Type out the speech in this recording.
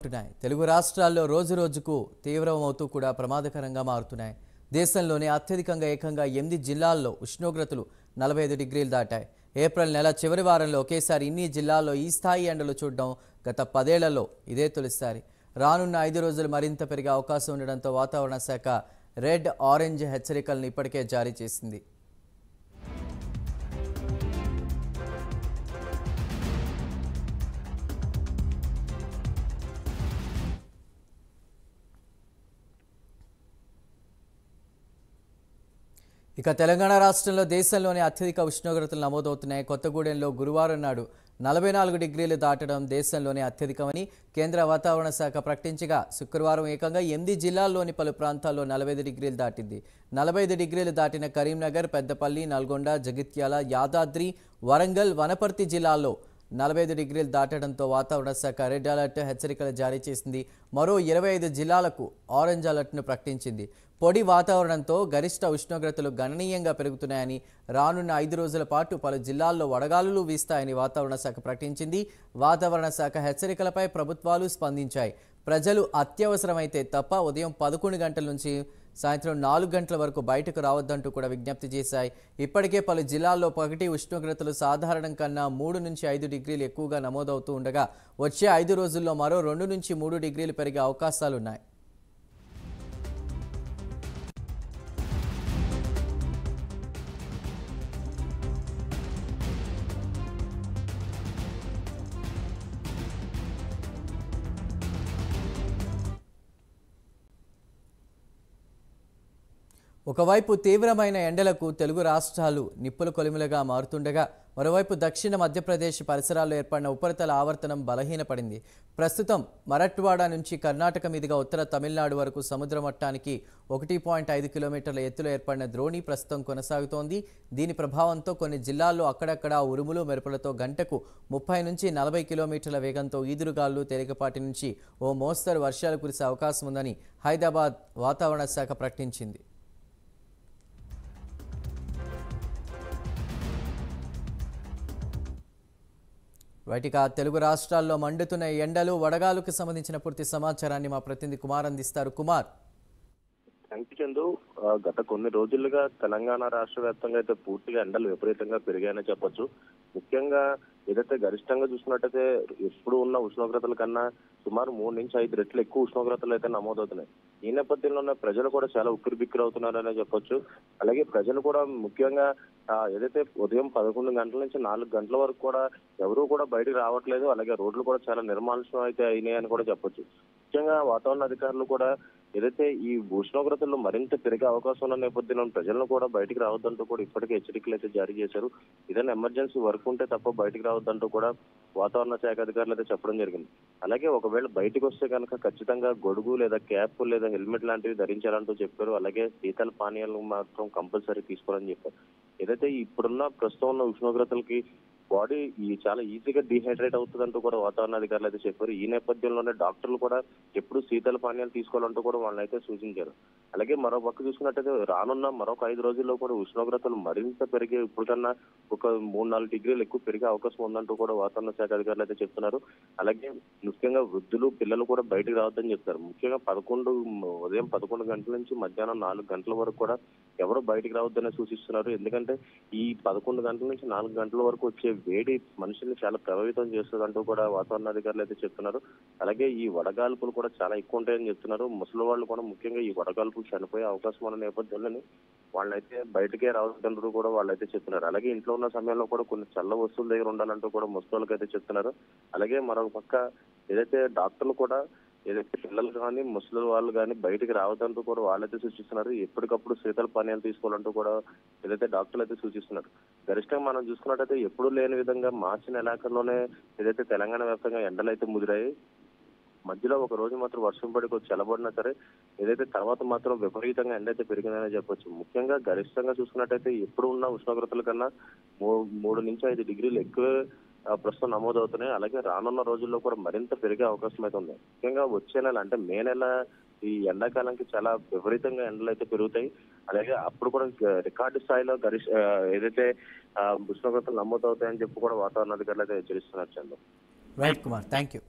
అంటున్నాయి. తెలుగు రాష్ట్రాల్లో రోజురోజుకు తీవ్రమవుతూ కూడా ప్రమాదకరంగా మారుతున్నాయి. దేశంలోనే అత్యధికంగా ఏకంగా 8 జిల్లాల్లో ఉష్ణోగ్రతలు 45 డిగ్రీలు దాటాయి. ఏప్రిల్ నెల చివరి వారంలో ఒకేసారి ఇన్ని జిల్లాల్లో ఈ స్థాయి ఎండలు చూడడం గత 10 ఏళ్లలో ఇదే తొలిసారి. రానున్న 5 రోజులు మరింత పెరిగే అవకాశం ఉండడంతో వాతావరణ శాఖ రెడ్, ఆరెంజ్ హెచ్చరికలను ఇప్పటికే జారీ చేసింది. ఇక తెలంగాణ రాష్ట్రంలో దేశంలోనే అత్యధిక ఉష్ణోగ్రతలు నమోదవుతున్నాయి. కొత్తగూడెంలో గురువారం నాడు 44 డిగ్రీలు దాటడం దేశంలోనే అత్యధికమని కేంద్ర వాతావరణ శాఖ ప్రకటించగా, శుక్రవారం ఏకంగా 8 జిల్లాల్లోని పలు ప్రాంతాల్లో 45 డిగ్రీలు దాటింది. 45 డిగ్రీలు దాటిన కరీంనగర్, పెద్దపల్లి, నల్గొండ, జగిత్యాల, యాదాద్రి, వరంగల్, వనపర్తి జిల్లాల్లో 45 డిగ్రీలు దాటడంతో వాతావరణ శాఖ రెడ్ అలర్ట్ హెచ్చరికలు జారీ చేసింది. మరో 25 జిల్లాలకు ఆరెంజ్ అలర్ట్ను ప్రకటించింది. పొడి వాతావరణంతో గరిష్ట ఉష్ణోగ్రతలు గణనీయంగా పెరుగుతున్నాయని, రానున్న 5 రోజుల పాటు పలు జిల్లాల్లో వడగాలులు వీస్తాయని వాతావరణ శాఖ ప్రకటించింది. వాతావరణ శాఖ హెచ్చరికలపై ప్రభుత్వాలు స్పందించాయి. ప్రజలు అత్యవసరమైతే తప్ప ఉదయం 11 గంటల నుంచి సాయంత్రం 4 గంటల వరకు బయటకు రావద్దంటూ కూడా విజ్ఞప్తి చేశాయి. ఇప్పటికే పలు జిల్లాల్లో పగటి ఉష్ణోగ్రతలు సాధారణం కన్నా 3 నుంచి 5 డిగ్రీలు ఎక్కువగా నమోదవుతూ ఉండగా, వచ్చే 5 రోజుల్లో మరో 2 నుంచి 3 డిగ్రీలు పెరిగే అవకాశాలున్నాయి. ఒకవైపు తీవ్రమైన ఎండలకు తెలుగు రాష్ట్రాలు నిప్పుల కొలిమిలుగా మారుతుండగా, మరోవైపు దక్షిణ మధ్యప్రదేశ్ పరిసరాల్లో ఏర్పడిన ఉపరితల ఆవర్తనం బలహీనపడింది. ప్రస్తుతం మరట్వాడ నుంచి కర్ణాటక మీదుగా ఉత్తర తమిళనాడు వరకు సముద్ర మట్టానికి 1.5 కిలోమీటర్ల ఎత్తులో ఏర్పడిన ద్రోణి ప్రస్తుతం కొనసాగుతోంది. దీని ప్రభావంతో కొన్ని జిల్లాల్లో అక్కడక్కడ ఉరుములు మెరుపులతో గంటకు 30 నుంచి 40 కిలోమీటర్ల వేగంతో ఈదురుగాలు, తేలికపాటి నుంచి ఓ మోస్తరు వర్షాలు కురిసే అవకాశం ఉందని హైదరాబాద్ వాతావరణ శాఖ ప్రకటించింది. వాటిగా తెలుగు రాష్ట్రాల్లో మండుతున్న ఎండలు, వడగాలుకు సంబంధించిన పూర్తి సమాచారాన్ని మా ప్రతినిధి కుమార్ అందిస్తారు. కుమార్. చందు, గత కొన్ని రోజులుగా తెలంగాణ రాష్ట్ర వ్యాప్తంగా అయితే పూర్తిగా ఎండలు విపరీతంగా పెరిగాయని చెప్పొచ్చు. ముఖ్యంగా ఏదైతే గరిష్టంగా చూసుకున్నట్టయితే ఎప్పుడు ఉన్న ఉష్ణోగ్రతల కన్నా సుమారు 3 నుంచి 5 రెట్లు ఎక్కువ ఉష్ణోగ్రతలు అయితే నమోదవుతున్నాయి. ఈ నేపథ్యంలోనే ప్రజలు కూడా చాలా ఉక్కిరిబిక్కిరి అవుతున్నారనే చెప్పొచ్చు. అలాగే ప్రజలు కూడా ముఖ్యంగా ఏదైతే ఉదయం 11 గంటల నుంచి 4 గంటల వరకు కూడా ఎవరూ కూడా బయటకు రావట్లేదు. అలాగే రోడ్లు కూడా చాలా నిర్మానుష్యం అయితే అయినాయని కూడా చెప్పొచ్చు. ముఖ్యంగా వాతావరణ అధికారులు కూడా ఏదైతే ఈ ఉష్ణోగ్రతలు మరింత పెరిగే అవకాశం ఉన్న నేపథ్యంలో ప్రజలను కూడా బయటికి రావద్దంటూ కూడా ఇప్పటికే హెచ్చరికలు అయితే జారీ చేశారు. ఏదైనా ఎమర్జెన్సీ వర్క్ ఉంటే తప్ప బయటికి రావద్దంటూ కూడా వాతావరణ శాఖ అధికారులు అయితే చెప్పడం జరిగింది. అలాగే ఒకవేళ బయటకు వస్తే కనుక ఖచ్చితంగా గొడుగు లేదా క్యాప్ లేదా హెల్మెట్ లాంటివి ధరించాలంటూ చెప్పారు. అలాగే శీతల పానీయాలు మాత్రం కంపల్సరీ తీసుకోవాలని చెప్పారు. ఏదైతే ఇప్పుడున్న ప్రస్తుతం ఉన్న ఉష్ణోగ్రతలకి బాడీ చాలా ఈజీగా డిహైడ్రేట్ అవుతుందంటూ కూడా వాతావరణ అధికారులు అయితే చెప్పారు. ఈ నేపథ్యంలోనే డాక్టర్లు కూడా ఎప్పుడు శీతల పానీయాలు తీసుకోవాలంటూ కూడా వాళ్ళని అయితే సూచించారు. అలాగే మరో పక్క చూసుకున్నట్టయితే రానున్న మరొక 5 రోజుల్లో కూడా ఉష్ణోగ్రతలు మరింత పెరిగే, ఇప్పుడు కన్నా ఒక 3-4 డిగ్రీలు ఎక్కువ పెరిగే అవకాశం ఉందంటూ కూడా వాతావరణ శాఖ అధికారులు అయితే చెప్తున్నారు. అలాగే ముఖ్యంగా వృద్ధులు, పిల్లలు కూడా బయటకు రావద్దని చెప్తారు. ముఖ్యంగా ఉదయం 11 గంటల నుంచి మధ్యాహ్నం 4 గంటల వరకు కూడా ఎవరు బయటకు రావద్దని సూచిస్తున్నారు. ఎందుకంటే ఈ 11 గంటల నుంచి 4 గంటల వరకు వచ్చే వేడి మనుషుల్ని చాలా ప్రభావితం చేస్తుందంటూ కూడా వాతావరణ అధికారులు అయితే చెప్తున్నారు. అలాగే ఈ వడగాల్పులు కూడా చాలా ఎక్కువ ఉంటాయని చెప్తున్నారు. ముసలి వాళ్ళు కూడా ముఖ్యంగా ఈ వడగాల్పులు చనిపోయే అవకాశం ఉన్న నేపథ్యంలోనే వాళ్ళైతే బయటకే రావద్దంటూ కూడా వాళ్ళైతే చెప్తున్నారు. అలాగే ఇంట్లో ఉన్న సమయంలో కూడా కొన్ని చల్ల వస్తువుల దగ్గర ఉండాలంటూ కూడా ముసలి అయితే చెప్తున్నారు. అలాగే మరొక పక్క ఏదైతే డాక్టర్లు కూడా ఏదైతే పిల్లలు కానీ ముసలి వాళ్ళు కానీ బయటికి రావద్దంటూ కూడా వాళ్ళైతే సూచిస్తున్నారు. ఎప్పటికప్పుడు శీతల పానీయాలు తీసుకోవాలంటూ కూడా ఏదైతే డాక్టర్లు అయితే సూచిస్తున్నారు. గరిష్టంగా మనం చూసుకున్నట్టయితే ఎప్పుడు లేని విధంగా మార్చి నెలాఖరులోనే ఏదైతే తెలంగాణ వ్యాప్తంగా ఎండలు అయితే ముదిరాయి. మధ్యలో ఒక రోజు మాత్రం వర్షం పడి కొంచెం చల్లబడినా సరే ఏదైతే తర్వాత మాత్రం విపరీతంగా ఎండ అయితే పెరిగిందనే చెప్పొచ్చు. ముఖ్యంగా గరిష్టంగా చూసుకున్నట్టయితే ఎప్పుడు ఉన్న ఉష్ణోగ్రతల కన్నా 3 నుంచి 5 డిగ్రీలు ఎక్కువ ప్రస్తుతం నమోదవుతున్నాయి. అలాగే రానున్న రోజుల్లో కూడా మరింత పెరిగే అవకాశం అయితే ఉంది. ముఖ్యంగా వచ్చే నెల అంటే మే నెల ఈ ఎండాకాలానికి చాలా విపరీతంగా ఎండలు అయితే పెరుగుతాయి. అలాగే అప్పుడు కూడా రికార్డు స్థాయిలో ఏదైతే ఉష్ణోగ్రతలు నమోదవుతాయని చెప్పి కూడా వాతావరణ అధికారులు అయితే హెచ్చరిస్తున్నారు. Chandra. Right Kumar, thank you.